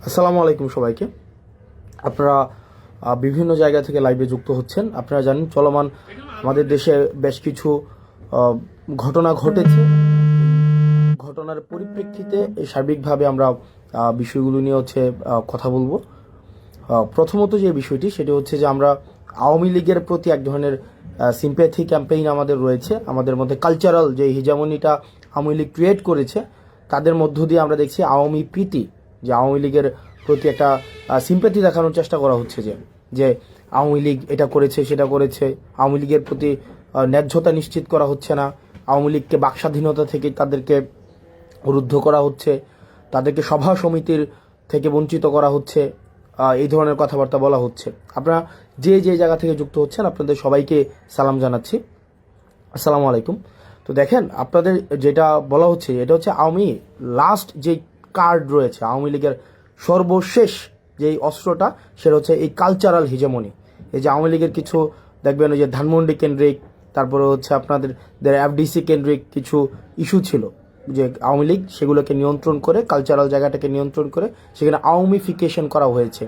আসসালামু আলাইকুম সবাইকে। আপনারা বিভিন্ন জায়গা থেকে লাইভে যুক্ত হচ্ছেন। আপনারা জানেন চলমান আমাদের দেশে বেশ কিছু ঘটনা ঘটেছে। ঘটনার পরিপ্রেক্ষিতে সার্বিকভাবে আমরা বিষয়গুলো নিয়ে কথা বলবো। প্রথমত যে বিষয়টি সেটি হচ্ছে যে আমরা আওয়ামী লীগের প্রতি এক ধরনের সিম্প্যাথি ক্যাম্পেইন আমাদের রয়েছে। আমাদের মধ্যে কালচারাল যে হিজামনিটা আওয়ামী লীগ ক্রিয়েট করেছে, তাদের মধ্য দিয়ে আমরা দেখছি আওয়ামী প্রীতি, যে আওয়ামী লীগের প্রতি একটা সিম্প্যাথি দেখানোর চেষ্টা করা হচ্ছে, যে আওয়ামী লীগ এটা করেছে সেটা করেছে, আওয়ামী লীগের প্রতি ন্যায্যতা নিশ্চিত করা হচ্ছে না, আওয়ামী লীগকে বাকস্বাধীনতা থেকে তাদেরকে রুদ্ধ করা হচ্ছে, তাদেরকে সভা সমিতির থেকে বঞ্চিত করা হচ্ছে, এই ধরনের কথাবার্তা বলা হচ্ছে। আপনারা যে যে জায়গা থেকে যুক্ত হচ্ছেন আপনাদের সবাইকে সালাম জানাচ্ছি, আসসালামু আলাইকুম। তো দেখেন, আপনাদের যেটা বলা হচ্ছে এটা হচ্ছে আওয়ামী লাস্ট যে কার্ড রয়েছে, আওয়ামী লীগের সর্বশেষ যেই অস্ত্রটা, সেটা হচ্ছে এই কালচারাল হিজেমনি। এই যে আওয়ামী লীগের কিছু দেখবেন ওই যে ধানমন্ডি কেন্দ্রিক, তারপরে হচ্ছে আপনাদের এফডিসি কেন্দ্রিক কিছু ইস্যু ছিল, যে আওয়ামী লীগ সেগুলোকে নিয়ন্ত্রণ করে, কালচারাল জায়গাটাকে নিয়ন্ত্রণ করে সেখানে আওয়ামীফিকেশন করা হয়েছে।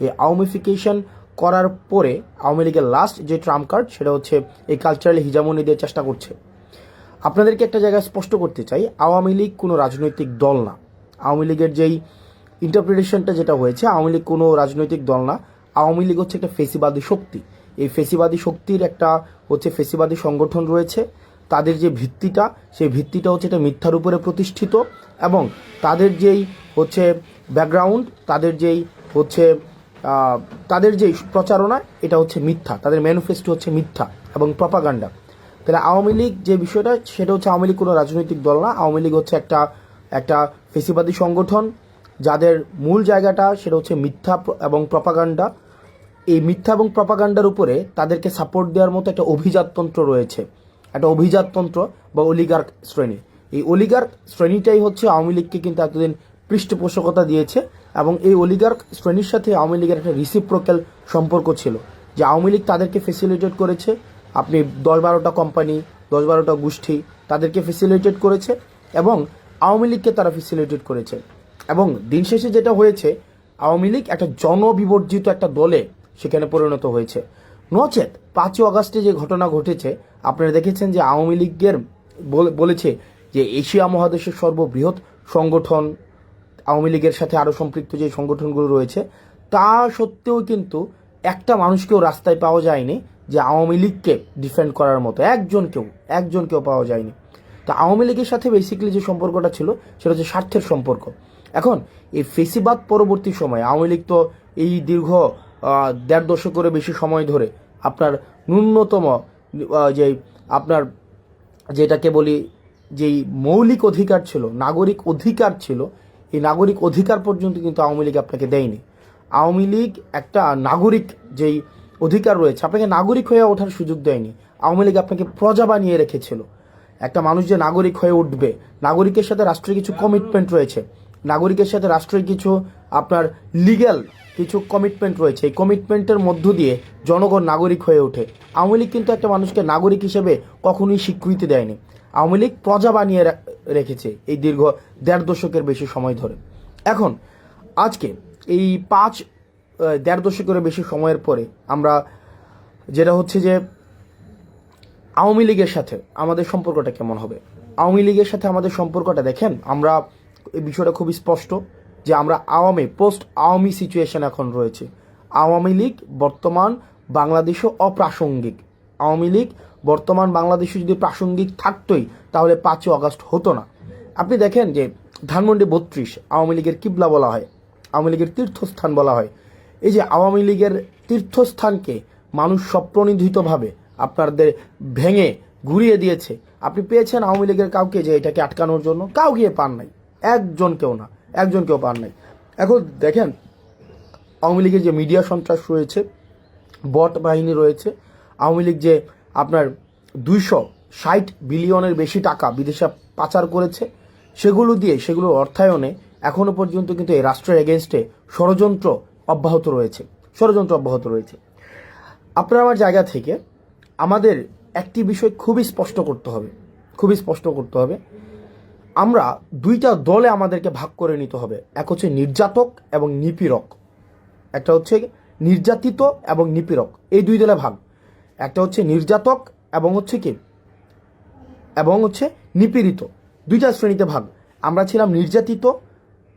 এই আওয়ামীফিকেশন করার পরে আওয়ামী লীগের লাস্ট যে ট্রাম্প কার্ড সেটা হচ্ছে এই কালচারাল হিজামনি দিয়ে চেষ্টা করছে। আপনাদেরকে একটা জায়গায় স্পষ্ট করতে চাই, আওয়ামী লীগ কোনো রাজনৈতিক দল না। আওয়ামী লীগের যেই ইন্টারপ্রিটেশনটা যেটা হয়েছে, আওয়ামী লীগ কোনো রাজনৈতিক দল না। আওয়ামী লীগ হচ্ছে একটা ফেসিবাদী শক্তি। এই ফেসিবাদী শক্তির একটা ফেসিবাদী সংগঠন রয়েছে। তাদের যে ভিত্তিটা, সেই ভিত্তিটা হচ্ছে এটা মিথ্যার উপরে প্রতিষ্ঠিত, এবং তাদের যেই ব্যাকগ্রাউন্ড, তাদের যেই প্রচারণা, এটা হচ্ছে মিথ্যা। তাদের ম্যানিফেস্টো হচ্ছে মিথ্যা এবং প্রপাগান্ডা। তাহলে আওয়ামী লীগ যে বিষয়টা, সেটা হচ্ছে আওয়ামী লীগ কোনো রাজনৈতিক দল না। আওয়ামী লীগ হচ্ছে একটা ফেসিবাদী সংগঠন, যাদের মূল জায়গাটা সেটা হচ্ছে মিথ্যা এবং প্রপাগান্ডা। এই মিথ্যা এবং প্রপাগান্ডার উপরে তাদেরকে সাপোর্ট দেওয়ার মতো একটা অভিজাততন্ত্র রয়েছে, একটা অভিজাততন্ত্র বা অলিগার্ক শ্রেণী। এই অলিগার্ক শ্রেণীটাই হচ্ছে আওয়ামী লীগকে কিন্তু এতদিন পৃষ্ঠপোষকতা দিয়েছে, এবং এই অলিগার্ক শ্রেণীর সাথে আওয়ামী লীগের একটা রিসিপ্রোক্যাল সম্পর্ক ছিল, যে আওয়ামী লীগ তাদেরকে ফেসিলিটেট করেছে। আপনি 10-12টা কোম্পানি, 10-12টা গোষ্ঠী তাদেরকে ফেসিলিটেট করেছে, এবং আওয়ামী লীগকে তারা ফেসিলিটেট করেছে। এবং দিন শেষে যেটা হয়েছে, আওয়ামী লীগ একটা জনবিবর্জিত একটা দলে সেখানে পরিণত হয়েছে। নচেত 5ই আগস্টে যে ঘটনা ঘটেছে, আপনারা দেখেছেন যে আওয়ামী লীগের বলেছে যে এশিয়া মহাদেশের সর্ববৃহৎ সংগঠন, আওয়ামী লীগের সাথে আরও সম্পৃক্ত যে সংগঠনগুলো রয়েছে, তা সত্ত্বেও কিন্তু একটা মানুষকেও রাস্তায় পাওয়া যায়নি যে আওয়ামী লীগকে ডিফেন্ড করার মতো একজনকেও পাওয়া যায়নি। তা আওয়ামী লীগের সাথে বেসিক্যালি যে সম্পর্কটা ছিল সেটা হচ্ছে স্বার্থের সম্পর্ক। এখন এই ফেসিবাদ পরবর্তী সময় আওয়ামী লীগ তো এই দীর্ঘ 1.5 দশকেরও বেশি সময় ধরে আপনার ন্যূনতম যে আপনার যেটাকে বলি যেই মৌলিক অধিকার ছিল, নাগরিক অধিকার ছিল, এই নাগরিক অধিকার পর্যন্ত কিন্তু আওয়ামী লীগ আপনাকে দেয়নি। আওয়ামী লীগ একটা নাগরিক যেই অধিকার রয়েছে, আপনাকে নাগরিক হয়ে ওঠার সুযোগ দেয়নি। আওয়ামী লীগ আপনাকে প্রজা বানিয়ে রেখেছিল। একটা মানুষ যে নাগরিক হয়ে উঠবে, নাগরিকের সাথে রাষ্ট্রের কিছু কমিটমেন্ট রয়েছে, নাগরিকের সাথে রাষ্ট্রের কিছু আপনার লিগ্যাল কিছু কমিটমেন্ট রয়েছে। এই কমিটমেন্টের মধ্য দিয়ে জনগণ নাগরিক হয়ে ওঠে। আওয়ামী লীগ কিন্তু একটা মানুষকে নাগরিক হিসেবে কখনোই স্বীকৃতি দেয়নি। আওয়ামী লীগ প্রজা বানিয়ে রেখেছে এই দীর্ঘ 1.5 দশকের বেশি সময় ধরে। এখন আজকে এই 1.5 দশকের বেশি সময়ের পরে আমরা যেটা হচ্ছে যে আওয়ামী লীগের সাথে আমাদের সম্পর্কটা কেমন হবে। আওয়ামী লীগের সাথে আমাদের সম্পর্কটা দেখেন, আমরা এই বিষয়টা খুবই স্পষ্ট যে আমরা পোস্ট আওয়ামী সিচুয়েশন এখন রয়েছে। আওয়ামী লীগ বর্তমান বাংলাদেশও অপ্রাসঙ্গিক। আওয়ামী লীগ বর্তমান বাংলাদেশে যদি প্রাসঙ্গিক থাকতোই তাহলে 5ই আগস্ট হতো না। আপনি দেখেন যে ধানমন্ডি 32 আওয়ামী লীগের কিবলা বলা হয়, আওয়ামী লীগের তীর্থস্থান বলা হয়। এই যে আওয়ামী লীগের তীর্থস্থানকে মানুষ স্বপ্রণোদিতভাবে আপনাদের ভেঙে ঘুরিয়ে দিয়েছে। আপনি পেয়েছেন আওয়ামী লীগের কাউকে যে এটাকে আটকানোর জন্য? কাউকে পান নাই, একজনকেও পান নাই। এখন দেখেন আওয়ামী লীগের যে মিডিয়া সন্ত্রাস রয়েছে, বট বাহিনী রয়েছে, আওয়ামী লীগ যে আপনার 260 বিলিয়নের বেশি টাকা বিদেশে পাচার করেছে, সেগুলোর অর্থায়নে এখনো পর্যন্ত কিন্তু এই রাষ্ট্রের এগেনস্টে ষড়যন্ত্র অব্যাহত রয়েছে। আপনার আমার জায়গা থেকে আমাদের একটি বিষয় খুবই স্পষ্ট করতে হবে। আমরা দুইটা দলে আমাদেরকে ভাগ করে নিতে হবে। এক হচ্ছে নির্যাতক এবং নিপীড়ক, একটা হচ্ছে নির্যাতিত এবং নিপীড়ক, এই দুই দলে ভাগ। একটা হচ্ছে নির্যাতক এবং হচ্ছে কি এবং হচ্ছে নিপীড়িত, দুইটা শ্রেণীতে ভাগ। আমরা ছিলাম নির্যাতিত,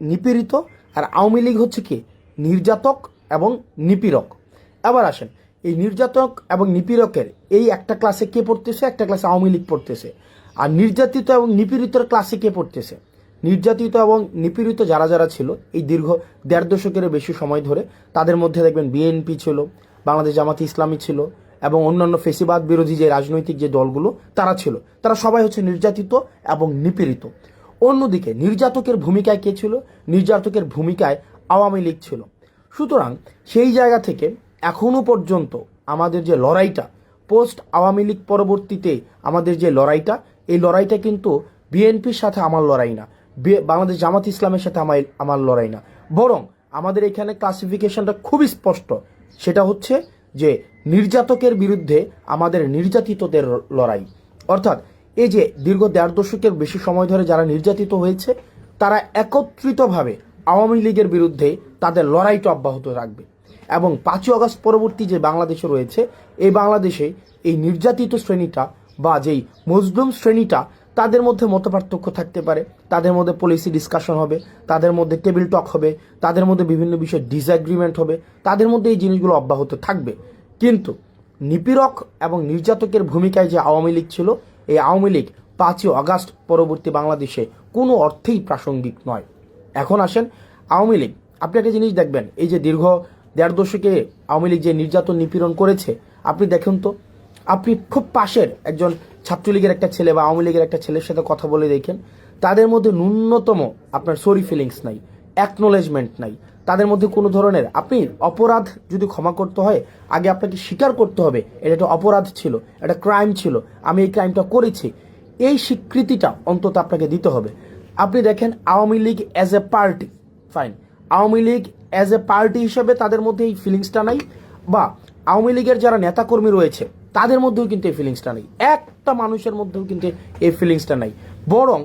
নিপীড়িত, আর আওয়ামী লীগ হচ্ছে কি নির্যাতক এবং নিপীড়ক। এবার আসেন, এই নির্যাতক এবং নিপীড়কের এই একটা ক্লাসে কে পড়তেছে, একটা ক্লাসে আওয়ামী লীগ পড়তেছে। আর নির্যাতিত এবং নিপীড়িতর ক্লাসে কে পড়তেছে? নির্যাতিত এবং নিপীড়িত যারা যারা ছিল এই দীর্ঘ 1.5 দশকের বেশি সময় ধরে, তাদের মধ্যে দেখবেন বিএনপি ছিল, বাংলাদেশ জামাতে ইসলামী ছিল, এবং অন্যান্য ফেসিবাদ বিরোধী যে রাজনৈতিক যে দলগুলো তারা ছিল, তারা সবাই হচ্ছে নির্যাতিত এবং নিপীড়িত। অন্যদিকে নির্যাতকের ভূমিকায় কে ছিল? নির্যাতকের ভূমিকায় আওয়ামী লীগ ছিল। সুতরাং সেই জায়গা থেকে এখনো পর্যন্ত আমাদের যে লড়াইটা, পোস্ট আওয়ামী লীগ পরবর্তীতে আমাদের যে লড়াইটা, এই লড়াইটা কিন্তু বিএনপির সাথে আমার লড়াই না, বাংলাদেশ জামাত ইসলামের সাথে আমার লড়াই না, বরং আমাদের এখানে ক্লাসিফিকেশনটা খুবই স্পষ্ট। সেটা হচ্ছে যে নির্যাতকের বিরুদ্ধে আমাদের নির্যাতিতদের লড়াই। অর্থাৎ এই যে দীর্ঘ 1.5 দশকের বেশি সময় ধরে যারা নির্যাতিত হয়েছে, তারা একত্রিতভাবে আওয়ামী লীগের বিরুদ্ধে তাদের লড়াইটা অব্যাহত রাখবে। এবং 5ই আগস্ট পরবর্তী যে বাংলাদেশে রয়েছে, এই বাংলাদেশে এই নির্যাতিত শ্রেণীটা বা যেই মজলুম শ্রেণীটা, তাদের মধ্যে মতপার্থক্য থাকতে পারে, তাদের মধ্যে পলিসি ডিসকাশন হবে, তাদের মধ্যে টেবিল টক হবে, তাদের মধ্যে বিভিন্ন বিষয়ে ডিসএগ্রিমেন্ট হবে, তাদের মধ্যে এই জিনিসগুলো অব্যাহত থাকবে। কিন্তু নিপীড়ক এবং নির্যাতকের ভূমিকায় যে আওয়ামী লীগ ছিল, এই আওয়ামী লীগ 5ই আগস্ট পরবর্তী বাংলাদেশে কোনো অর্থেই প্রাসঙ্গিক নয়। এখন আসেন আওয়ামী লীগ, আপনি একটা জিনিস দেখবেন, এই যে দীর্ঘ 1.5 দশকে আওয়ামী লীগ যে নির্যাতন নিপীড়ন করেছে, আপনি দেখুন তো, আপনি খুব পাশের একজন ছাত্রলীগের একটা ছেলে বা আওয়ামী লীগের একটা ছেলের সাথে কথা বলে দেখেন, তাদের মধ্যে ন্যূনতম আপনার সরি ফিলিংস নাই, অ্যাকনোলেজমেন্ট নাই, তাদের মধ্যে কোনো ধরনের, আপনি অপরাধ যদি ক্ষমা করতে হয়, আগে আপনাকে স্বীকার করতে হবে এটা একটা অপরাধ ছিল, একটা ক্রাইম ছিল, আমি এই ক্রাইমটা করেছি, এই স্বীকৃতিটা অন্তত আপনাকে দিতে হবে। আপনি দেখেন Awami League as a party, fine, Awami League as a party হিসেবে তাদের মধ্যে এই ফিলিংসটা নাই, বা আওয়ামী লীগের যারা নেতাকর্মী রয়েছে তাদের মধ্যেও কিন্তু এই ফিলিংসটা নেই, একটা মানুষের মধ্যেও কিন্তু এই ফিলিংসটা নাই। বরং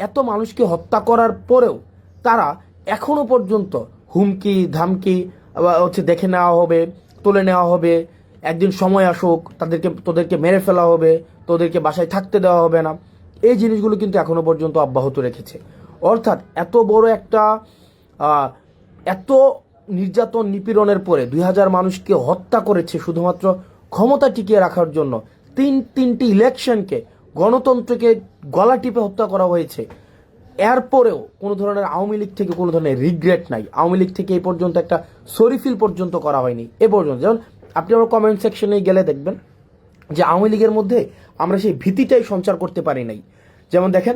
এত মানুষকে হত্যা করার পরেও তারা এখনো পর্যন্ত হুমকি ধামকি হচ্ছে দেখে নেওয়া হবে, তুলে নেওয়া হবে, একদিন সময় আসুক তোদেরকে মেরে ফেলা হবে, তোদেরকে বাসায় থাকতে দেওয়া হবে না, এই জিনিসগুলো কিন্তু এখনো পর্যন্ত অব্যাহত রেখেছে। অর্থাৎ এত বড় একটা এত নির্যাতন নিপীড়নের পরে 2000 মানুষকে হত্যা করেছে শুধুমাত্র ক্ষমতা টিকিয়ে রাখার জন্য, তিনটি ইলেকশনকে, গণতন্ত্রকে গলা টিপে হত্যা করা হয়েছে। এরপরেও কোনো ধরনের আওয়ামী লীগ থেকে কোনো ধরনের রিগ্রেট নাই, আওয়ামী লীগ থেকে এই পর্যন্ত একটা সরিফিল পর্যন্ত করা হয়নি এ পর্যন্ত। যেমন আপনি আমার কমেন্ট সেকশনে গেলে দেখবেন যে আওয়ামী লীগের মধ্যে আমরা সেই ভীতিটাই সঞ্চার করতে পারি নাই। যেমন দেখেন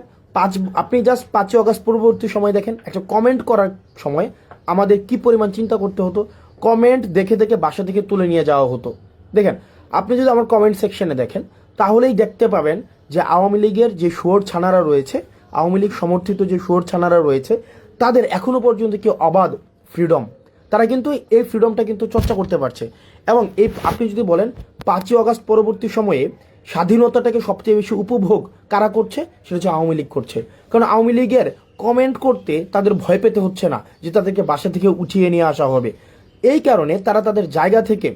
আপনি জাস্ট 5ই আগস্ট পূর্ববর্তী সময় দেখেন, একটা কমেন্ট করার সময় আমাদের কি পরিমাণ চিন্তা করতে হতো, কমেন্ট দেখে দেখে বাসা থেকে তুলে নিয়ে যাওয়া হতো। দেখেন, আপনি যদি আমার কমেন্ট সেকশনে দেখেন তাহলেই দেখতে পাবেন যে আওয়ামী লীগের যে শুয়োর ছানারা রয়েছে, আওয়ামী লীগ সমর্থিত যে শুয়োর ছানারা রয়েছে, তাদের এখনো পর্যন্ত কি অবাধ ফ্রিডম, তারা কিন্তু এই ফ্রিডমটা কিন্তু চর্চা করতে পারছে। এবং এই আপনি যদি বলেন 5ই আগস্ট পরবর্তী সময়ে স্বাধীনতাটাকে সবচেয়ে বেশি উপভোগ কারা করছে, সেটা হচ্ছে আওয়ামী লীগ করছে। কারণ আওয়ামী লীগের কমেন্ট করতে তাদের ভয় পেতে হচ্ছে না যে তাদেরকে বাসা থেকে উঠিয়ে নিয়ে আসা হবে। এই কারণে তারা তাদের জায়গা থেকে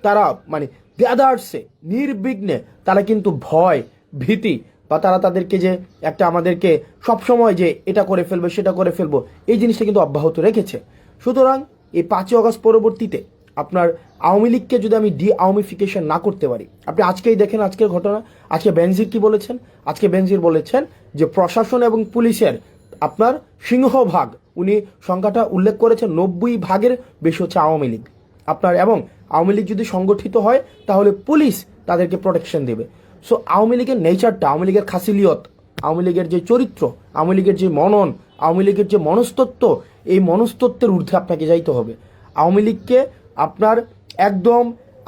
তারা মানে বেদার্সে নির্বিঘ্নে তারা কিন্তু ভয় ভীতি বা তারা তাদেরকে যে একটা আমাদেরকে সবসময় যে এটা করে ফেলবো সেটা করে ফেলবো, এই জিনিসটা কিন্তু অব্যাহত রেখেছে। সুতরাং এই 5ই আগস্ট পরবর্তীতে আপনার আওয়ামী লীগকে যদি আমি ডি আওয়ামিফিকেশন না করতে পারি, আপনি আজকেই দেখেন আজকের ঘটনা, আজকে বেনজির কি বলেছেন, আজকে বেনজির বলেছেন যে প্রশাসন এবং পুলিশের আপনার সিংহভাগ, উনি সংখ্যাটা উল্লেখ করেছেন 90% বেশি হচ্ছে আওয়ামী লীগ আপনার। এবং আওয়ামী লীগ যদি সংগঠিত হয় তাহলে পুলিশ তাদেরকে প্রোটেকশন দেবে। সো আওয়ামী লীগের নেচারটা, আওয়ামী লীগের খাসিলিয়ত, আওয়ামী লীগের যে চরিত্র, আওয়ামী লীগের যে মনন, আওয়ামী লীগের যে মনস্তত্ত্ব, এই মনস্তত্ত্বের ঊর্ধ্বে আপনাকে যাইতে হবে। আওয়ামী লীগকে আপনার একদম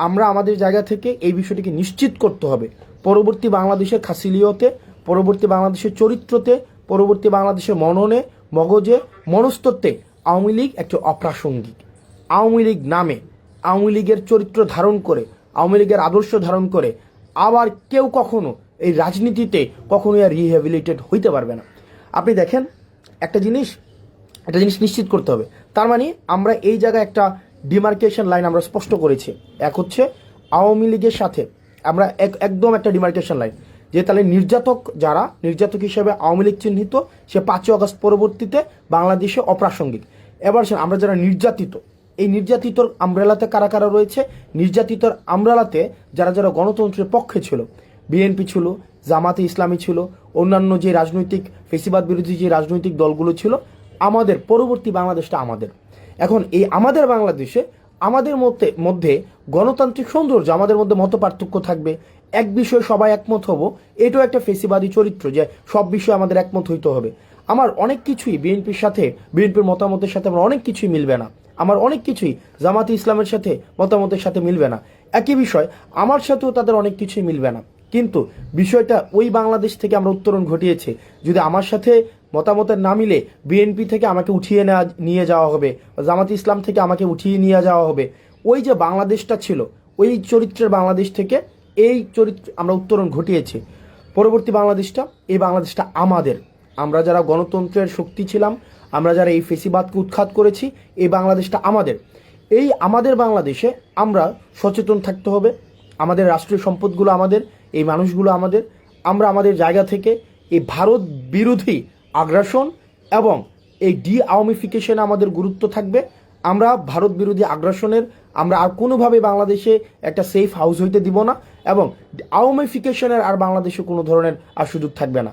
আমরা আমাদের জায়গা থেকে এই বিষয়টিকে নিশ্চিত করতে হবে, পরবর্তী বাংলাদেশের খাসিলিয়তে, পরবর্তী বাংলাদেশের চরিত্রতে, পরবর্তী বাংলাদেশের মননে, মগজে, মনস্তত্ত্বে আওয়ামী লীগ একটা অপ্রাসঙ্গিক। আওয়ামী লীগ নামে, আওয়ামী লীগের চরিত্র ধারণ করে, আওয়ামী লীগের আদর্শ ধারণ করে আবার কেউ কখনো এই রাজনীতিতে কখনোই আর রিহ্যাবিলিটেড হইতে পারবে না। আপনি দেখেন একটা জিনিস নিশ্চিত করতে হবে। তার মানে আমরা এই জায়গায় একটা ডিমার্কেশন লাইন আমরা স্পষ্ট করেছি। এক হচ্ছে আওয়ামী লীগের সাথে আমরা একদম একটা ডিমার্কেশন লাইন, যে তাহলে নির্যাতক হিসেবে আওয়ামী লীগ চিহ্নিত, সে 5ই আগস্ট পরবর্তীতে বাংলাদেশে অপ্রাসঙ্গিক। এবার আমরা যারা নির্যাতিত, এই নির্যাতিতর আমব্রেলাতে কারা কারা রয়েছে, নির্যাতিতর আমব্রেলাতে যারা যারা গণতন্ত্রের পক্ষে ছিল, বিএনপি ছিল, জামাতে ইসলামী ছিল, অন্যান্য যে রাজনৈতিক ফেসিবাদ বিরোধী যে রাজনৈতিক দলগুলো ছিল, আমাদের পরবর্তী বাংলাদেশটা আমাদের। এখন এই আমাদের বাংলাদেশে আমাদের মধ্যে গণতান্ত্রিক সৌন্দর্য, আমাদের মধ্যে মত পার্থক্য থাকবে, এক বিষয়ে সবাই একমত হব, এটাও একটা ফেসিবাদী চরিত্র যে সব বিষয়ে আমাদের একমত হইতে হবে। আমার অনেক কিছুই বিএনপির মতামতের সাথে আমার অনেক কিছুই মিলবে না, আমার অনেক কিছুই জামাতে ইসলামের সাথে মতামতের সাথে মিলবে না, একই বিষয় আমার সাথেও তাদের অনেক কিছুই মিলবে না। কিন্তু বিষয়টা ওই বাংলাদেশ থেকে আমরা উত্তরণ ঘটিয়েছি। যদি আমার সাথে মতামতের না মিলে বিএনপি থেকে আমাকে উঠিয়ে নিয়ে যাওয়া হবে, জামাতে ইসলাম থেকে আমাকে উঠিয়ে নিয়ে যাওয়া হবে, ওই যে বাংলাদেশটা ছিল ওই চরিত্রের বাংলাদেশ থেকে এই চরিত্র আমরা উত্তরণ ঘটিয়েছি। পরবর্তী বাংলাদেশটা, এই বাংলাদেশটা আমাদের। আমরা যারা গণতন্ত্রের শক্তি ছিলাম, আমরা যারা এই ফেসিবাদকে উৎখাত করেছি, এই বাংলাদেশটা আমাদের। এই আমাদের বাংলাদেশে আমরা সচেতন থাকতে হবে। আমাদের রাষ্ট্রীয় সম্পদগুলো আমাদের, এই মানুষগুলো আমাদের। আমরা আমাদের জায়গা থেকে এই ভারত বিরোধী আগ্রাসন এবং এই আওয়ামিফিকেশনে আমাদের গুরুত্ব থাকবে। আমরা ভারত বিরোধী আগ্রাসনের আমরা আর কোনোভাবে বাংলাদেশে একটা সেফ হাউস হইতে দিব না, এবং আওয়ামিফিকেশনের আর বাংলাদেশে কোনো ধরনের আর সুযোগ থাকবে না।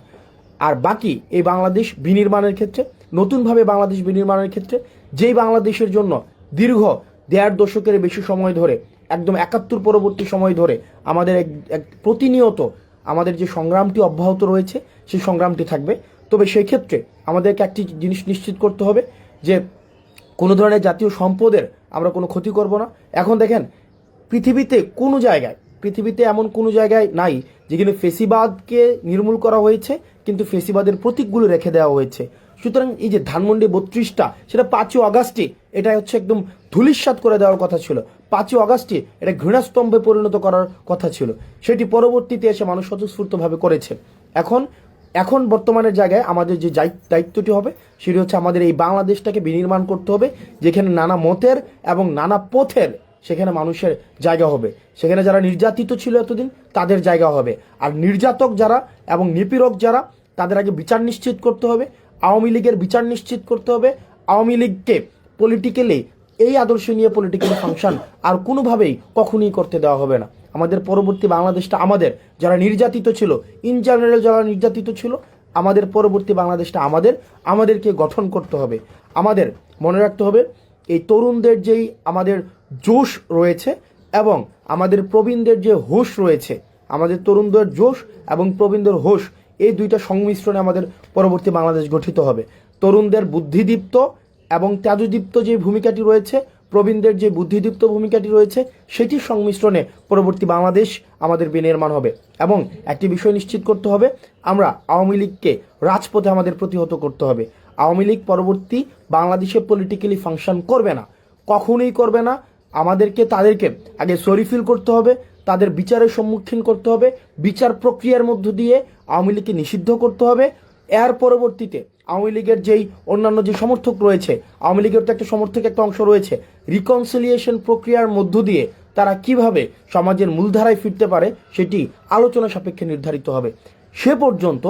আর বাকি এই বাংলাদেশ বিনির্মাণের ক্ষেত্রে, নতুনভাবে বাংলাদেশ বিনির্মাণের ক্ষেত্রে, যেই বাংলাদেশের জন্য দীর্ঘ 1.5 দশকের বেশি সময় ধরে, একদম 71 পরবর্তী সময় ধরে আমাদের এক প্রতিনিয়ত আমাদের যে সংগ্রামটি অব্যাহত রয়েছে, সেই সংগ্রামটি থাকবে। তবে সেই ক্ষেত্রে আমাদেরকে একটি জিনিস নিশ্চিত করতে হবে যে কোনো ধরনের জাতীয় সম্পদের আমরা কোনো ক্ষতি করব না। এখন দেখেন পৃথিবীতে এমন কোনো জায়গায় নাই যেখানে ফেসিবাদকে নির্মূল করা হয়েছে কিন্তু ফেসিবাদের প্রতীকগুলো রেখে দেওয়া হয়েছে। সুতরাং এই যে ধানমন্ডি 32টা, সেটা 5ই আগস্টে এটা হচ্ছে একদম ধূলিসাৎ করে দেওয়ার কথা ছিল। 5ই আগস্টে এটা ঘৃণাস্তম্ভে পরিণত করার কথা ছিল, সেটি পরবর্তীতে এসে মানুষ স্বতঃস্ফূর্তভাবে করেছে। এখন বর্তমানের জায়গায় আমাদের যে দায়িত্বটি হবে সেটি হচ্ছে আমাদের এই বাংলাদেশটাকে বিনির্মাণ করতে হবে, যেখানে নানা মতের এবং নানা পথের সেখানে মানুষের জায়গা হবে। সেখানে যারা নির্যাতিত ছিল এতদিন তাদের জায়গা হবে, আর নির্যাতক যারা এবং নিপীড়ক যারা, তাদের আগে বিচার নিশ্চিত করতে হবে। আওয়ামী লীগের বিচার নিশ্চিত করতে হবে। আওয়ামী লীগকে পলিটিক্যালি, এই আদর্শ নিয়ে পলিটিক্যালি ফাংশন আর কোনোভাবেই কখনোই করতে দেওয়া হবে না। আমাদের পরবর্তী বাংলাদেশটা আমাদের। যারা নির্যাতিত ছিল, ইন জেনারেল যারা নির্যাতিত ছিল, আমাদের পরবর্তী বাংলাদেশটা আমাদেরকে গঠন করতে হবে। আমাদের মনে রাখতে হবে এই তরুণদের যেই আমাদের জোশ রয়েছে এবং আমাদের প্রবীণদের যে হোশ রয়েছে, আমাদের তরুণদের জোশ এবং প্রবীণদের হোশ, এই দুইটা সংমিশ্রণে আমাদের পরবর্তী বাংলাদেশ গঠিত হবে। তরুণদের বুদ্ধিদীপ্ত এবং তেজদীপ্ত যে ভূমিকাটি রয়েছে, প্রবীণদের যে বুদ্ধিদীপ্ত ভূমিকাটি রয়েছে, সেটির সংমিশ্রণে পরবর্তী বাংলাদেশ আমাদের বিনির্মাণ হবে। এবং একটি বিষয় নিশ্চিত করতে হবে, আমরা আওয়ামী লীগকে রাজপথে আমাদের প্রতিহত করতে হবে। আওয়ামী লীগ পরবর্তী বাংলাদেশে পলিটিক্যালি ফাংশন করবে না, কখনোই করবে না। তাদেরকে আগে সরি ফিল করতে হবে, তাদের বিচারের সম্মুখীন করতে হবে, বিচার প্রক্রিয়ার মধ্য দিয়ে আওয়ামী লীগকে নিষিদ্ধ করতে হবে। এর পরবর্তীতে আওয়ামী লীগের যেই অন্যান্য যে সমর্থক রয়েছে, আওয়ামী লীগের তো একটা সমর্থক একটা অংশ রয়েছে, রিকনসিলিয়েশন প্রক্রিয়ার মধ্য দিয়ে তারা কিভাবে সমাজের মূলধারায় ফিরতে পারে সেটি আলোচনা সাপেক্ষে নির্ধারিত হবে। সে পর্যন্ত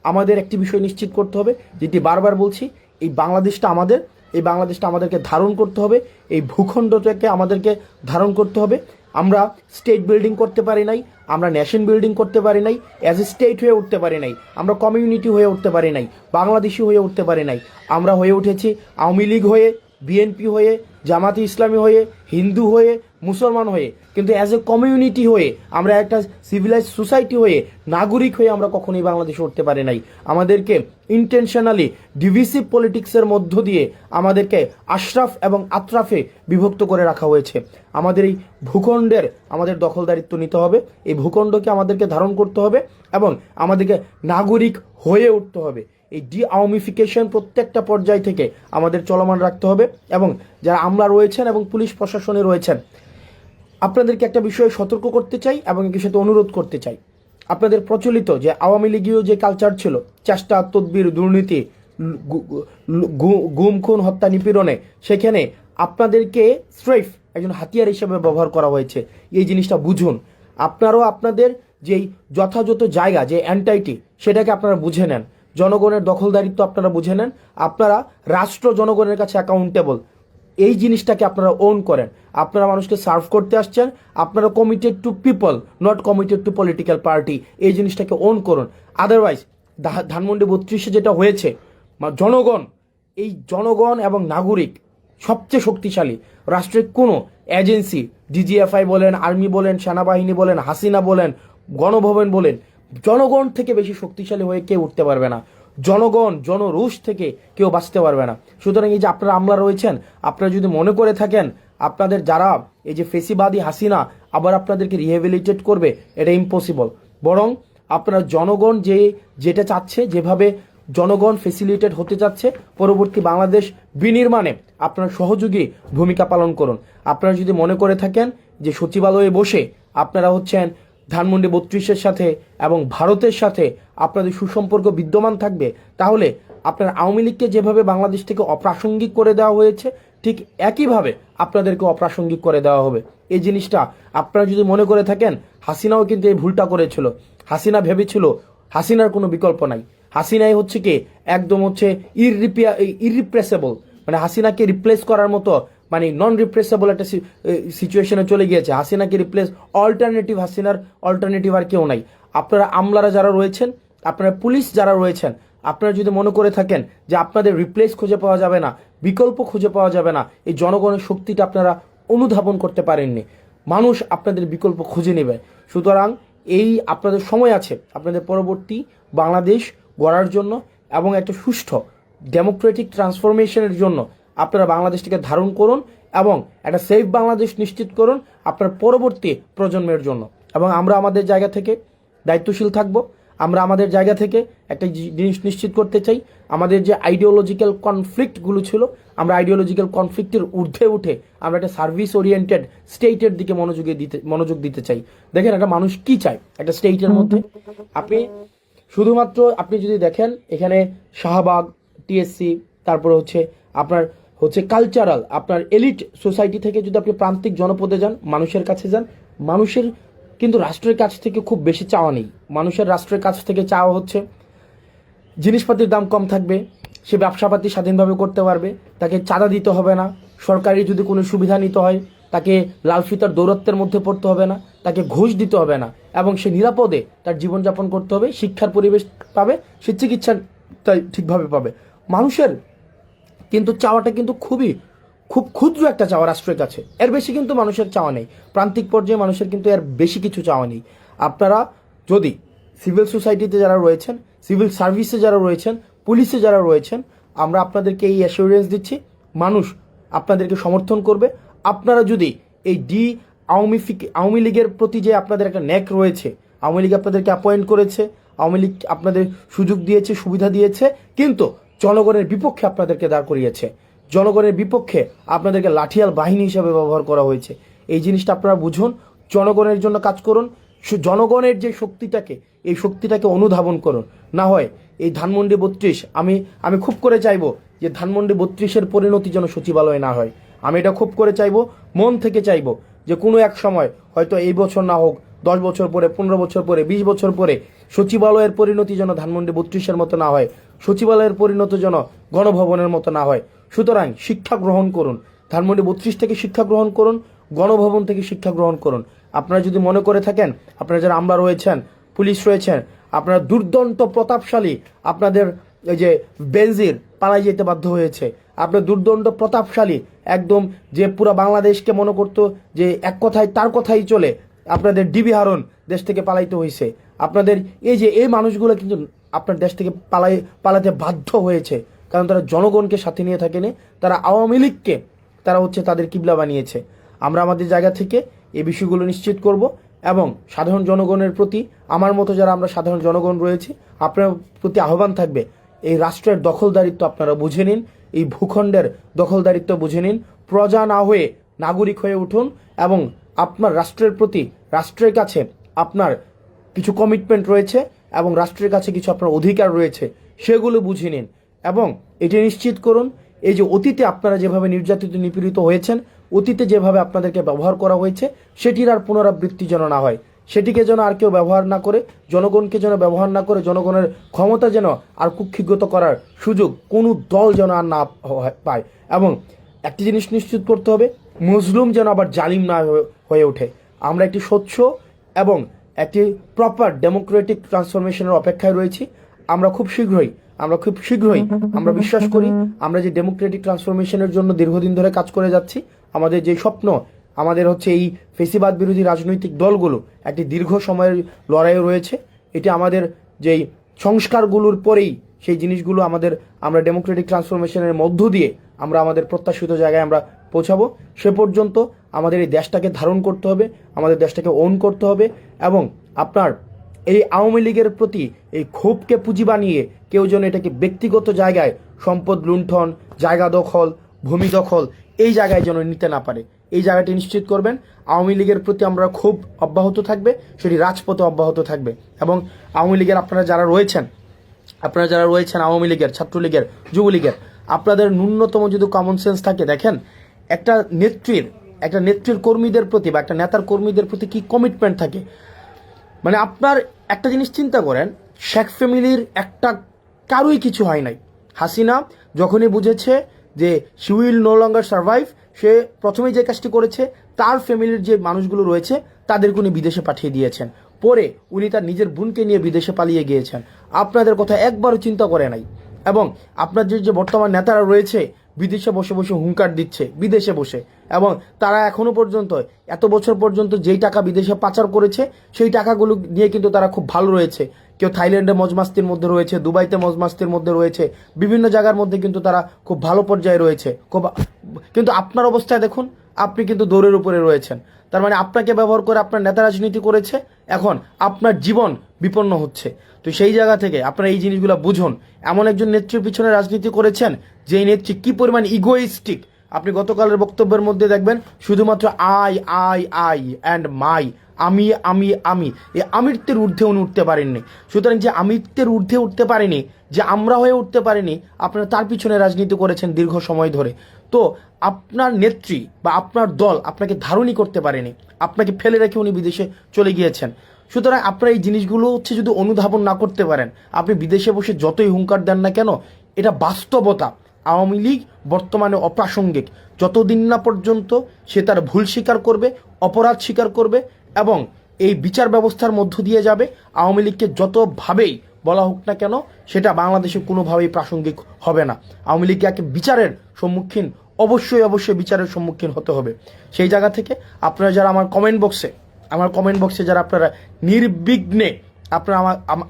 আমাদের একটি বিষয় নিশ্চিত করতে হবে, যেটি বারবার বলছি, এই বাংলাদেশটা আমাদের। এই বাংলাদেশটা আমাদেরকে ধারণ করতে হবে, এই ভূখণ্ডটাকে আমাদেরকে ধারণ করতে হবে। আমরা স্টেট বিল্ডিং করতে পারি নাই, আমরা নেশন বিল্ডিং করতে পারি নাই, অ্যাজ এ স্টেট হয়ে উঠতে পারি নাই, আমরা কমিউনিটি হয়ে উঠতে পারি নাই, বাংলাদেশি হয়ে উঠতে পারি নাই। আমরা হয়ে উঠেছি আওয়ামী লীগ হয়ে, বিএনপি হয়ে, জামাতে ইসলামী হয়ে, হিন্দু হয়ে, মুসলমান হয়ে, কিন্তু অ্যাজ এ কমিউনিটি হয়ে, আমরা একটা সিভিলাইজ সোসাইটি হয়ে, নাগরিক হয়ে আমরা কখনোই বাংলাদেশে উঠতে পারি নাই। আমাদেরকে ইন্টেনশনালি ডিভিসিভ পলিটিক্সের মধ্য দিয়ে আমাদেরকে আশরাফ এবং আত্রাফে বিভক্ত করে রাখা হয়েছে। আমাদের এই ভূখণ্ডের আমাদের দখলদারিত্ব নিতে হবে, এই ভূখণ্ডকে আমাদেরকে ধারণ করতে হবে এবং আমাদেরকে নাগরিক হয়ে উঠতে হবে। এই আওয়ামিফিকেশন প্রত্যেকটা পর্যায় থেকে আমাদের চলমান রাখতে হবে। এবং যারা আমলা রয়েছেন এবং পুলিশ প্রশাসনে রয়েছেন, আপনাদেরকে একটা বিষয়ে সতর্ক করতে চাই এবং এর সাথে অনুরোধ করতে চাই। আপনাদের প্রচলিত যে আওয়ামী লীগীয় যে কালচার ছিল, চেষ্টা, তদবির, দুর্নীতি, গুম, খুন, হত্যা, নিপীড়নে, সেখানে আপনাদেরকে স্রেফ একজন হাতিয়ার হিসেবে ব্যবহার করা হয়েছে। এই জিনিসটা বুঝুন। আপনারাও আপনাদের যেই যথাযথ জায়গা, যে এন্টাইটি, সেটাকে আপনারা বুঝে নেন। জনগণের দখলদারিত্ব আপনারা বুঝে নেন। আপনারা রাষ্ট্র জনগণের কাছে অ্যাকাউন্টেবল, এই জিনিসটাকে আপনারা ওন করেন। আপনারা মানুষকে সার্ভ করতে আসছেন, আপনারা committed two people, not committed two political party. এই জিনিসটাকে ওন করুন। আদারওয়াইজ ধানমন্ডি 32-এ যেটা হয়েছে, জনগণ, এই জনগণ এবং নাগরিক সবচেয়ে শক্তিশালী। রাষ্ট্রের কোনো এজেন্সি, ডিজিএফআই বলেন, আর্মি বলেন, সেনাবাহিনী বলেন, হাসিনা বলেন, গণভবন বলেন, জনগণ থেকে বেশি শক্তিশালী হয়ে কেউ উঠতে পারবে না। জনগণ, জনরোষ থেকে কেউ বাঁচতে পারবে না। সুতরাং এই যে আপনারা আমলা রয়েছেন, আপনারা যদি মনে করে থাকেন আপনাদের যারা এই যে ফেসিবাদী হাসিনা আবার আপনাদেরকে রিহেবিলিটেট করবে, এটা ইম্পসিবল। বরং আপনারা জনগণ যেটা চাচ্ছে, যেভাবে জনগণ ফেসিলিটেট হতে যাচ্ছে, পরবর্তী বাংলাদেশ বিনির্মাণে আপনারা সহযোগী ভূমিকা পালন করুন। আপনারা যদি মনে করে থাকেন যে সচিবালয়ে বসে আপনারা হচ্ছেন ধানমন্ডি 32-এর সাথে এবং ভারতের সাথে আপনাদের সুসম্পর্ক বিদ্যমান থাকবে, তাহলে আপনার আওয়ামী লীগকে যেভাবে বাংলাদেশ থেকে অপ্রাসঙ্গিক করে দেওয়া হয়েছে, ঠিক একইভাবে আপনাদেরকে অপ্রাসঙ্গিক করে দেওয়া হবে। এই জিনিসটা আপনারা যদি মনে করে থাকেন, হাসিনাও কিন্তু এই ভুলটা করেছিল। হাসিনা ভেবেছিল হাসিনার কোনো বিকল্প নাই। হাসিনাই হচ্ছে কি একদম হচ্ছে ইররিপ্রেসেবল, মানে হাসিনাকে রিপ্লেস করার মতো, মানে নন রিপ্লেসেবল একটা সিচুয়েশনে চলে গিয়েছে। হাসিনাকে রিপ্লেস, হাসিনার অল্টারনেটিভ আর কেউ নাই। আপনারা আমলারা যারা রয়েছেন, আপনারা পুলিশ যারা রয়েছেন, আপনারা যদি মনে করে থাকেন যে আপনাদের রিপ্লেস খুঁজে পাওয়া যাবে না, বিকল্প খুঁজে পাওয়া যাবে না, এই জনগণের শক্তিটা আপনারা অনুধাবন করতে পারেননি। মানুষ আপনাদের বিকল্প খুঁজে নেবে। সুতরাং এই আপনাদের সময় আছে আপনাদের পরবর্তী বাংলাদেশ গড়ার জন্য এবং একটা সুষ্ঠু ডেমোক্রেটিক ট্রান্সফরমেশনের জন্য। আপনারা বাংলাদেশটিকে ধারণ করুন এবং একটা সেফ বাংলাদেশ নিশ্চিত করুন আপনার পরবর্তী প্রজন্মের জন্য। এবং আমরা আমাদের জায়গা থেকে দায়িত্বশীল থাকব। আমরা আমাদের জায়গা থেকে একটা জিনিস নিশ্চিত করতে চাই, আমাদের যে আইডিওলজিক্যাল কনফ্লিক্টগুলো ছিল, আমরা আইডিওলজিক্যাল কনফ্লিক্টের ঊর্ধ্বে উঠে আমরা একটা সার্ভিস ওরিয়েন্টেড স্টেটের দিকে মনোযোগ দিতে চাই। দেখেন একটা মানুষ কি চায় একটা স্টেটের মধ্যে। আপনি যদি দেখেন এখানে শাহবাগ, টিএসসি, তারপরে আপনার কালচারাল, আপনার এলিট সোসাইটি থেকে যদি আপনি প্রান্তিক জনপদে যান, মানুষের কাছে যান, মানুষের কিন্তু রাষ্ট্রের কাছ থেকে খুব বেশি চাওয়া নেই। মানুষের রাষ্ট্রের কাছ থেকে চাওয়া হচ্ছে জিনিসপাতির দাম কম থাকবে, সে ব্যবসাপাতি স্বাধীনভাবে করতে পারবে, তাকে চাঁদা দিতে হবে না, সরকারি যদি কোনো সুবিধা নিতে হয় তাকে লাল ফিতার দৌরত্বের মধ্যে পড়তে হবে না, তাকে ঘুষ দিতে হবে না, এবং সে নিরাপদে তার জীবনযাপন করতে হবে, শিক্ষার পরিবেশ পাবে, সে চিকিৎসা ঠিকভাবে পাবে। মানুষের কিন্তু চাওয়াটা কিন্তু খুব ক্ষুদ্র একটা চাওয়া রাষ্ট্রের কাছে, এর বেশি কিন্তু মানুষের চাওয়া নেই। প্রান্তিক পর্যায়ে মানুষের কিন্তু এর বেশি কিছু চাওয়া নেই। আপনারা যদি সিভিল সোসাইটিতে যারা রয়েছেন, সিভিল সার্ভিসে যারা রয়েছেন, পুলিশে যারা রয়েছেন, আমরা আপনাদেরকে এই অ্যাসিওরেন্স দিচ্ছি, মানুষ আপনাদেরকে সমর্থন করবে। আপনারা যদি এই আওয়ামী লীগের প্রতি যে আপনাদের একটা ন্যাক রয়েছে, আওয়ামী লীগ আপনাদেরকে অ্যাপয়েন্ট করেছে, আওয়ামী লীগ আপনাদের সুযোগ দিয়েছে, সুবিধা দিয়েছে, কিন্তু জনগণের বিপক্ষে আপনাদেরকে দাঁড় করিয়েছে, জনগণের বিপক্ষে আপনাদেরকে লাঠিয়াল বাহিনী হিসাবে ব্যবহার করা হয়েছে। এই জিনিসটা আপনারা বুঝুন, জনগণের জন্য কাজ করুন, জনগণের যে শক্তিটাকে, এই শক্তিটাকে অনুধাবন করুন। না হয় এই ধানমন্ডি 32, আমি খুব করে চাইবো যে ধানমন্ডি 32-এর পরিণতি যেন সচিবালয় না হয়। আমি এটা খুব করে চাইবো, মন থেকে চাইবো যে কোনো এক সময়, হয়তো এই বছর না হোক, 10 বছর পরে, 15 বছর পরে, 20 বছর পরে, সচিবালয়ের পরিণতি যেন ধানমন্ডি 32-এর মতো না হয়, সচিবালয়ের পরিণতি যেন গণভবনের মতো না হয়। সুতরাং শিক্ষা গ্রহণ করুন, ধানমন্ডি 32 থেকে শিক্ষা গ্রহণ করুন, গণভবন থেকে শিক্ষা গ্রহণ করুন। আপনারা যদি মনে করে থাকেন, আপনারা যারা আমলা রয়েছেন, পুলিশ রয়েছেন, আপনারা দুর্দন্ত প্রতাপশালী, আপনাদের এই যে বেনজির পালাই যেতে বাধ্য হয়েছে, আপনার দুর্দণ্ড প্রতাপশালী, একদম যে পুরো বাংলাদেশকে মনে করতো যে এক কথায় তার কথাই চলে, আপনাদের ডিবি হারুন দেশ থেকে পালাইতে হয়েছে। আপনাদের এই মানুষগুলো কিন্তু আপনার দেশ থেকে পালাতে বাধ্য হয়েছে, কারণ তারা জনগণকে সাথে নিয়ে থাকেনি, তারা আওয়ামী লীগকে তাদের কিবলা বানিয়েছে। আমরা আমাদের জায়গা থেকে এই বিষয়গুলো নিশ্চিত করব এবং সাধারণ জনগণের প্রতি, আমার মতো যারা আমরা সাধারণ জনগণ রয়েছি, আপনার প্রতি আহ্বান থাকবে, এই রাষ্ট্রের দখলদারিত্ব আপনারা বুঝে নিন, এই ভূখণ্ডের দখলদারিত্ব বুঝে নিন, প্রজা না হয়ে নাগরিক হয়ে উঠুন এবং আপনার রাষ্ট্রের প্রতি, রাষ্ট্রের কাছে আপনার কিছু কমিটমেন্ট রয়েছে এবং রাষ্ট্রের কাছে কিছু আপনার অধিকার রয়েছে, সেগুলো বুঝে নিন এবং এটি নিশ্চিত করুন এই যে অতীতে আপনারা যেভাবে নির্যাতিত নিপীড়িত হয়েছেন, অতীতে যেভাবে আপনাদেরকে ব্যবহার করা হয়েছে, সেটির আর পুনরাবৃত্তি যেন না হয়, সেটিকে যেন আর কেউ ব্যবহার না করে, জনগণকে যেন ব্যবহার না করে, জনগণের ক্ষমতা যেন আর কুক্ষিগত করার সুযোগ কোনো দল যেন আর না পায়। এবং একটি জিনিস নিশ্চিত করতে হবে, মজলুম যেন আবার জালিম না হয়ে ওঠে। আমরা একটি স্বচ্ছ এবং একটি প্রপার ডেমোক্রেটিক ট্রান্সফরমেশনের অপেক্ষায় রয়েছি। আমরা খুব শীঘ্রই আমরা বিশ্বাস করি আমরা যে ডেমোক্রেটিক ট্রান্সফরমেশনের জন্য দীর্ঘদিন ধরে কাজ করে যাচ্ছি, আমাদের যে স্বপ্ন, আমাদের হচ্ছে এই ফেসিবাদ বিরোধী রাজনৈতিক দলগুলো একটি দীর্ঘ সময়ের লড়াইয়ে রয়েছে। এটি আমাদের যেই সংস্কারগুলোর পরেই সেই জিনিসগুলো আমরা ডেমোক্রেটিক ট্রান্সফরমেশনের মধ্য দিয়ে আমরা আমাদের প্রত্যাশিত জায়গায় আমরা পৌঁছাবো। সে পর্যন্ত আমাদের এই দেশটাকে ধারণ করতে হবে, আমাদের দেশটাকে ওন করতে হবে এবং আপনার এই আওয়ামী লীগের প্রতি এই ক্ষোভকে পুঁজি বানিয়ে কেউ যেন এটাকে ব্যক্তিগত জায়গায় সম্পদ লুণ্ঠন, জায়গা দখল, ভূমি দখল এই জায়গায় যেন নিতে না পারে, এই জায়গাটি নিশ্চিত করবেন। আওয়ামী লীগের প্রতি আমরা ক্ষোভ অব্যাহত থাকবে, সেটি রাজপথে অব্যাহত থাকবে এবং আওয়ামী লীগের আপনারা যারা রয়েছেন আওয়ামী লীগের, ছাত্রলীগের, যুবলীগের, আপনাদের ন্যূনতম যদি কমন সেন্স থাকে, দেখেন একটা নেত্রীর কর্মীদের প্রতি বা একটা নেতার কর্মীদের প্রতি কি কমিটমেন্ট থাকে। মানে আপনার একটা জিনিস চিন্তা করেন, শেখ ফ্যামিলির একটা কারোই কিছু হয় নাই। হাসিনা যখনই বুঝেছে যে she will no longer survive, সে প্রথমেই যে কাজটি করেছে তার ফ্যামিলির যে মানুষগুলো রয়েছে তাদেরকে উনি বিদেশে পাঠিয়ে দিয়েছেন। পরে উনি তার নিজের বোনকে নিয়ে বিদেশে পালিয়ে গিয়েছেন। আপনাদের কথা একবারও চিন্তা করে নাই। এবং আপনার যে বর্তমান নেতারা রয়েছে বিদেশে বসে বসে হুঙ্কার দিচ্ছে, বিদেশে বসে, এবং তারা এখনো পর্যন্ত এত বছর পর্যন্ত যেই টাকা বিদেশে পাচার করেছে সেই টাকাগুলো নিয়ে কিন্তু তারা খুব ভালো রয়েছে। কেউ থাইল্যান্ডে মজমাস্তির মধ্যে রয়েছে, দুবাইতে মজমাস্তির মধ্যে রয়েছে, বিভিন্ন জায়গার মধ্যে কিন্তু তারা খুব ভালো পর্যায়ে রয়েছে। কিন্তু আপনার অবস্থায় দেখুন, আপনি কিন্তু দৌড়ের উপরে রয়েছেন। তার মানে আপনাকে ব্যবহার করে আপনার নেতা রাজনীতি করেছে, এখন আপনার জীবন বিপন্ন হচ্ছে। তো সেই জায়গা থেকে আপনারা এই জিনিসগুলো বুঝুন। এমন একজন নেত্রীর পিছনে রাজনীতি করেছেন যেই নেত্রী কি পরিমাণ ইগোইস্টিক। আপনি গতকালের বক্তব্যের মধ্যে দেখবেন শুধুমাত্র আই অ্যান্ড মাই, আমি এই আমিত্বের ঊর্ধ্বে উনি উঠতে পারেননি। সুতরাং যে আমিত্বের ঊর্ধ্বে উঠতে পারেনি, যে আমরা হয়ে উঠতে পারেনি, আপনারা তার পিছনে রাজনীতি করেছেন দীর্ঘ সময় ধরে। তো আপনার নেত্রী বা আপনার দল আপনাকে ধারণই করতে পারেনি, আপনাকে ফেলে রেখে উনি বিদেশে চলে গিয়েছেন। সুতরাং আপনারা এই জিনিসগুলো হচ্ছে যদি অনুধাবন না করতে পারেন, আপনি বিদেশে বসে যতই হুঙ্কার দেন না কেন, এটা বাস্তবতা। আওয়ামী লীগ বর্তমানে অপ্রাসঙ্গিক। যতদিন না পর্যন্ত সে তার ভুল স্বীকার করবে, অপরাধ স্বীকার করবে এবং এই বিচার ব্যবস্থার মধ্য দিয়ে যাবে, আওয়ামী লীগকে যতভাবেই বলা হোক না কেন সেটা বাংলাদেশে কোনোভাবেই প্রাসঙ্গিক হবে না। আওয়ামী লীগকে বিচারের সম্মুখীন অবশ্যই বিচারের সম্মুখীন হতে হবে। সেই জায়গা থেকে আপনারা যারা আমার কমেন্ট বক্সে যারা আপনারা নির্বিঘ্নে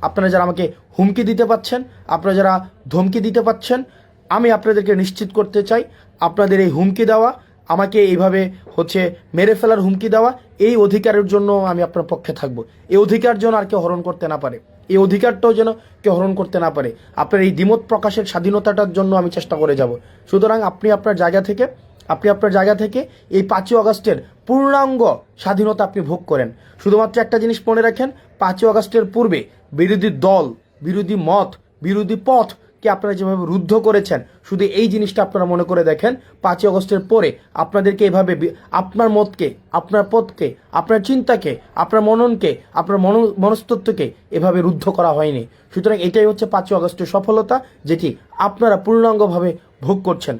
আপনারা যারা আমাকে হুমকি দিতে পাচ্ছেন, আপনারা যারা ধমকি দিতে পাচ্ছেন, আমি আপনাদেরকে নিশ্চিত করতে চাই আপনাদের এই হুমকি দেওয়া, আমাকে এইভাবে হচ্ছে মেরে ফেলার হুমকি দেওয়া, এই অধিকারের জন্য আমি আপনার পক্ষে থাকবো। এই অধিকার যেন আর কেউ হরণ করতে না পারে, এই অধিকারটাও যেন কেউ হরণ করতে না পারে। আপনার এই দ্বিমত প্রকাশের স্বাধীনতাটার জন্য আমি চেষ্টা করে যাব। সুতরাং আপনি আপনার জায়গা থেকে এই 5ই আগস্টের পূর্ণাঙ্গ স্বাধীনতা আপনি ভোগ করেন। শুধুমাত্র একটা জিনিস মনে রাখেন, 5ই আগস্টের পূর্বে বিরোধী দল, বিরোধী মত, বিরোধী পথকে আপনারা যেভাবে রুদ্ধ করেছেন, শুধু এই জিনিসটা আপনারা মনে করে দেখেন, 5ই আগস্টের পরে আপনাদেরকে এভাবে আপনার মতকে, আপনার পথকে, আপনার চিন্তাকে, আপনার মননকে, আপনার মনস্তত্ত্বকে এভাবে রুদ্ধ করা হয়নি। সুতরাং এটাই হচ্ছে 5ই আগস্টের সফলতা, যেটি আপনারা পূর্ণাঙ্গভাবে ভোগ করছেন।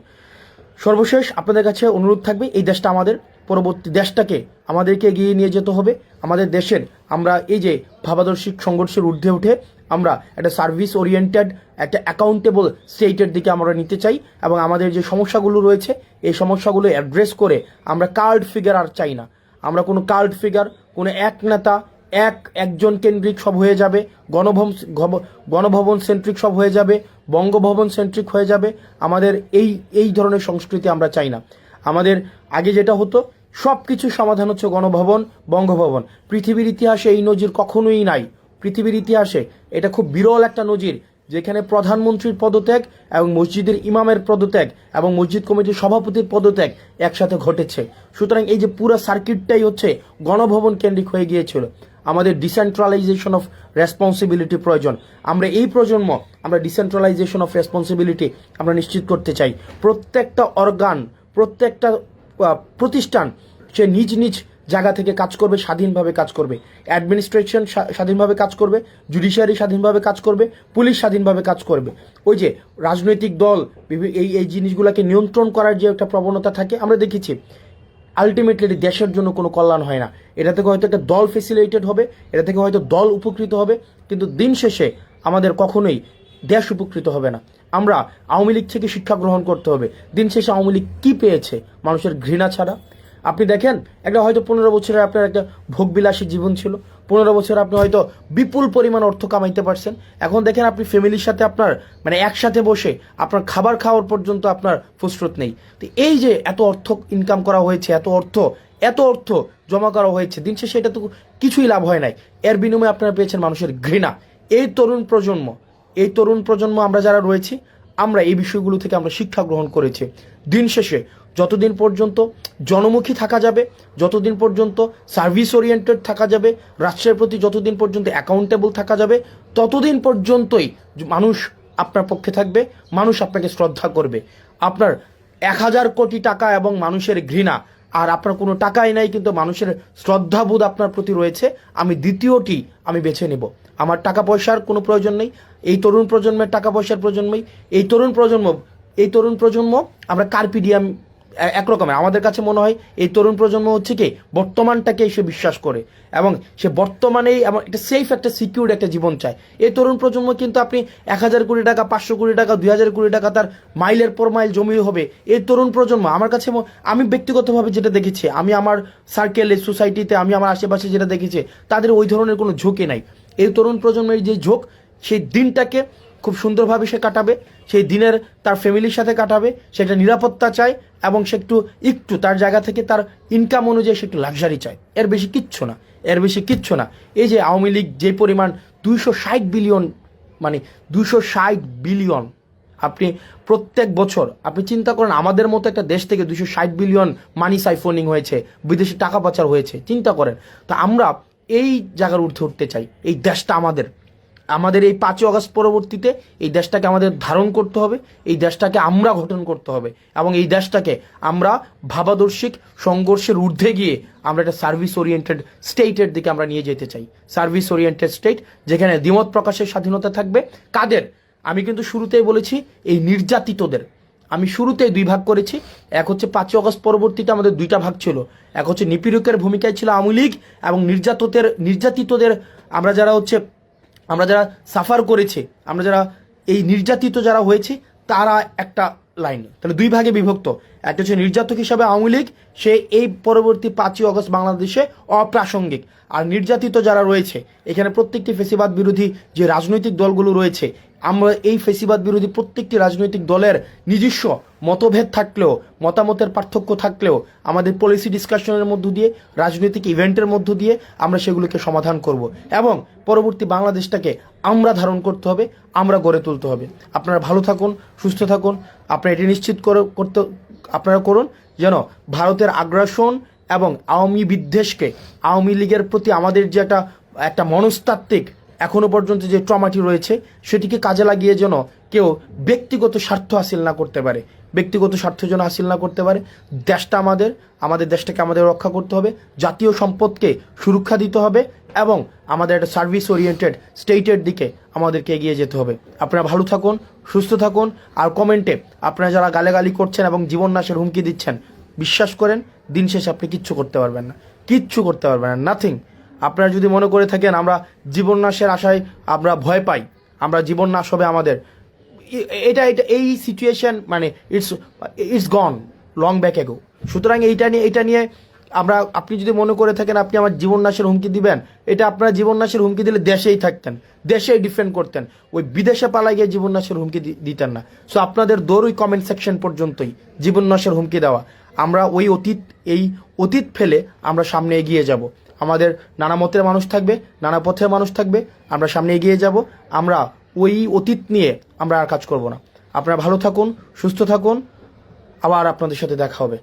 সর্বশেষ আপনাদের কাছে অনুরোধ থাকবে, এই দেশটা আমাদের, পরবর্তী দেশটাকে আমাদেরকে এগিয়ে নিয়ে যেতে হবে। আমাদের দেশের আমরা এই যে ভাবাদর্শিক সংঘর্ষের ঊর্ধ্বে উঠে আমরা একটা সার্ভিস ওরিয়েন্টেড, একটা অ্যাকাউন্টেবল স্টেটের দিকে আমরা নিতে চাই এবং আমাদের যে সমস্যাগুলো রয়েছে এই সমস্যাগুলো অ্যাড্রেস করে আমরা কাল্ট ফিগার আর চাই না। আমরা কোনো কাল্ট ফিগার, কোনো এক নেতা, একজন কেন্দ্রিক সব হয়ে যাবে, গণভবন সেন্ট্রিক সব হয়ে যাবে, বঙ্গভবন সেন্ট্রিক হয়ে যাবে। আমাদের এই ধরনের সংস্কৃতি আমরা চাই না। আমাদের আগে যেটা হতো, সব কিছু সমাধান হচ্ছে গণভবন, বঙ্গভবন। পৃথিবীর ইতিহাসে এই নজির কখনোই নাই। পৃথিবীর ইতিহাসে এটা খুব বিরল একটা নজির, যেখানে প্রধানমন্ত্রীর পদত্যাগ এবং মসজিদের ইমামের পদত্যাগ এবং মসজিদ কমিটির সভাপতির পদত্যাগ একসাথে ঘটেছে। সুতরাং এই যে পুরো সার্কিটটাই হচ্ছে গণভবন কেন্দ্রিক হয়ে গিয়েছিল। আমাদের ডিসেন্ট্রালাইজেশন অফ রেসপন্সিবিলিটি প্রয়োজন। আমরা এই প্রজন্ম আমরা ডিসেন্ট্রালাইজেশন অফ রেসপন্সিবিলিটি আমরা নিশ্চিত করতে চাই। প্রত্যেকটা অর্গান, প্রত্যেকটা প্রতিষ্ঠান সে নিজ নিজ জায়গা থেকে কাজ করবে, স্বাধীনভাবে কাজ করবে। অ্যাডমিনিস্ট্রেশন স্বাধীনভাবে কাজ করবে, জুডিশিয়ারি স্বাধীনভাবে কাজ করবে, পুলিশ স্বাধীনভাবে কাজ করবে। ওই যে রাজনৈতিক দল এই জিনিসগুলোকে নিয়ন্ত্রণ করার যে একটা প্রবণতা থাকে, আমরা দেখেছি আলটিমেটলি দেশের জন্য কোনো কল্যাণ হয় না। এটা থেকে হয়তো একটা দল ফেসিলিটেড হবে, এটা থেকে হয়তো দল উপকৃত হবে, কিন্তু দিন শেষে আমাদের কখনোই দেশ উপকৃত হবে না। আমরা আওয়ামী লীগ থেকে শিক্ষা গ্রহণ করতে হবে। দিন শেষে আওয়ামী লীগ কী পেয়েছে? মানুষের ঘৃণা ছাড়া। আপনি দেখেন, একটা হয়তো 15 বছরের আপনার একটা ভোগবিলাসী জীবন ছিল, 15 বছর আপনি হয়তো বিপুল পরিমাণ অর্থ কামাইতে পারছেন। এখন দেখেন আপনি ফ্যামিলির সাথে আপনার মানে একসাথে বসে আপনার খাবার খাওয়ার পর্যন্ত আপনার ফুসরত নেই। তো এই যে এত অর্থ ইনকাম করা হয়েছে, এত অর্থ জমা করা হয়েছে, দিন শেষে এটা তো কিছুই লাভ হয় নাই। এর বিনিময়ে আপনারা পেয়েছেন মানুষের ঘৃণা। এই তরুণ প্রজন্ম আমরা যারা রয়েছি, আমরা এই বিষয়গুলো থেকে আমরা শিক্ষা গ্রহণ করেছি। দিন শেষে যতদিন পর্যন্ত জনমুখী থাকা যাবে, যতদিন পর্যন্ত সার্ভিস ওরিয়েন্টেড থাকা যাবে, রাষ্ট্রের প্রতি যতদিন পর্যন্ত অ্যাকাউন্টেবল থাকা যাবে, ততদিন পর্যন্তই মানুষ আপনার পক্ষে থাকবে, মানুষ আপনাকে শ্রদ্ধা করবে। আপনার 1000 কোটি টাকা এবং মানুষের ঘৃণা, আর আপনার কোনো টাকাই নাই কিন্তু মানুষের শ্রদ্ধাবোধ আপনার প্রতি রয়েছে, আমি দ্বিতীয়টি আমি বেছে নেব। আমার টাকা পয়সার কোনো প্রয়োজন নেই, এই তরুণ প্রজন্মের টাকা পয়সার প্রয়োজন নেই। এই তরুণ প্রজন্ম আমরা কার্পিডিয়াম একরকমের। আমাদের কাছে মনে হয় এই তরুণ প্রজন্ম হচ্ছে কি বর্তমানটাকে সে বিশ্বাস করে এবং সে বর্তমানেই এমন একটা সেফ, একটা সিকিউর একটা জীবন চায়। এই তরুণ প্রজন্ম কিন্তু আপনি 1000 কোটি টাকা, 500 কোটি টাকা, 2000 কোটি টাকা তার মাইলের পর মাইল জমি হবে। এই তরুণ প্রজন্ম আমার কাছে, আমি ব্যক্তিগতভাবে যেটা দেখেছি, আমি আমার সার্কেলে, সোসাইটিতে, আমি আমার আশেপাশে যেটা দেখেছি, তাদের ওই ধরনের কোনো ঝোঁকই নাই। এই তরুণ প্রজন্মের যে ঝোঁক, সেই দিনটাকে খুব সুন্দরভাবে সে কাটাবে, সেই দিনের তার ফ্যামিলির সাথে কাটাবে, সেটা নিরাপত্তা চায় এবং সে একটু তার জায়গা থেকে তার ইনকাম অনুযায়ী সে একটু লাক্সারি চায়। এর বেশি কিচ্ছু না। এই যে আওয়ামী লীগ যে পরিমাণ 260 বিলিয়ন, মানে 260 বিলিয়ন, আপনি প্রত্যেক বছর আপনি চিন্তা করেন, আমাদের মতো একটা দেশ থেকে 260 বিলিয়ন মানি সাইফোনিং হয়েছে, বিদেশে টাকা পাচার হয়েছে, চিন্তা করেন। তো আমরা এই জায়গার উঠতে চাই। এই দেশটা আমাদের এই 5ই আগস্ট পরবর্তীতে এই দেশটাকে আমাদের ধারণ করতে হবে, এই দেশটাকে আমরা গঠন করতে হবে এবং এই দেশটাকে আমরা ভাবাদর্শিক সংঘর্ষের ঊর্ধ্বে গিয়ে আমরা একটা সার্ভিস ওরিয়েন্টেড স্টেটের দিকে আমরা নিয়ে যেতে চাই। সার্ভিস ওরিয়েন্টেড স্টেট, যেখানে দ্বিমত প্রকাশের স্বাধীনতা থাকবে। কাদের? আমি কিন্তু শুরুতেই বলেছি, এই নির্যাতিতদের। আমি শুরুতেই 2 ভাগ করেছি। এক হচ্ছে 5ই আগস্ট পরবর্তীতে আমাদের 2টা ভাগ ছিল। এক হচ্ছে নিপীড়কের ভূমিকায় ছিল আওয়ামী লীগ এবং নির্যাতিতদের আমরা যারা সাফার করেছি, আমরা যারা এই নির্যাতিত যারা হয়েছি, তারা একটা লাইন। তাহলে 2 ভাগে বিভক্ত। একটা হচ্ছে নির্যাতক হিসাবে আওয়ামী লীগ, সে এই পরবর্তী 5ই আগস্ট বাংলাদেশে অপ্রাসঙ্গিক। আর নির্যাতিত যারা রয়েছে, এখানে প্রত্যেকটি ফেসিবাদ বিরোধী যে রাজনৈতিক দলগুলো রয়েছে, আমরা এই ফেসিবাদ বিরোধী প্রত্যেকটি রাজনৈতিক দলের নিজস্ব মতভেদ থাকলেও, মতামতের পার্থক্য থাকলেও, আমাদের পলিসি ডিসকাশনের মধ্য দিয়ে, রাজনৈতিক ইভেন্টের মধ্য দিয়ে আমরা সেগুলোকে সমাধান করব এবং পরবর্তী বাংলাদেশটাকে আমরা ধারণ করতে হবে, আমরা গড়ে তুলতে হবে। আপনারা ভালো থাকুন, সুস্থ থাকুন। আপনারা এটি নিশ্চিত আপনারা করুন যেন ভারতের আগ্রাসন এবং আওয়ামী বিদ্বেষকে, আওয়ামী লীগের প্রতি আমাদের যে একটা মনস্তাত্ত্বিক এখনো পর্যন্ত যে ট্রমাটি রয়েছে, সেটিকে কাজে লাগিয়ে যেন কেউ ব্যক্তিগত স্বার্থ হাসিল না করতে পারে, দেশটা আমাদের দেশটাকে আমাদের রক্ষা করতে হবে, জাতীয় সম্পদকে সুরক্ষা দিতে হবে এবং আমাদের একটা সার্ভিস ওরিয়েন্টেড স্টেটের দিকে আমাদেরকে এগিয়ে যেতে হবে। আপনারা ভালো থাকুন, সুস্থ থাকুন। আর কমেন্টে আপনারা যারা গালাগালি করছেন এবং জীবন নাশের হুমকি দিচ্ছেন, বিশ্বাস করেন দিন শেষে আপনি কিচ্ছু করতে পারবেন না, নাথিং। আপনারা যদি মনে করে থাকেন আমরা জীবন নাশের আশায় আমরা ভয় পাই, আমরা জীবন নাশ হবে আমাদের, এই সিচুয়েশন মানে ইটস গন লং ব্যাক এগো। সুতরাং এইটা নিয়ে আপনি যদি মনে করে থাকেন আপনি আমার জীবন নাশের হুমকি দিবেন, এটা আপনারা জীবন নাশের হুমকি দিলে দেশেই থাকতেন, দেশেই ডিফেন্ড করতেন, ওই বিদেশে পালাই গিয়ে জীবন নাশের হুমকি দিতেন না। সো আপনাদের দৌড় ওই কমেন্ট সেকশন পর্যন্তই জীবন নাশের হুমকি দেওয়া। আমরা এই অতীত ফেলে আমরা সামনে এগিয়ে যাব। আমাদের নানা মতের মানুষ থাকবে, নানা পথের মানুষ থাকবে, আমরা সামনে এগিয়ে যাব। আমরা ওই অতীত নিয়ে আমরা আর কাজ করব না। আপনারা ভালো থাকুন, সুস্থ থাকুন, আবার আপনাদের সাথে দেখা হবে।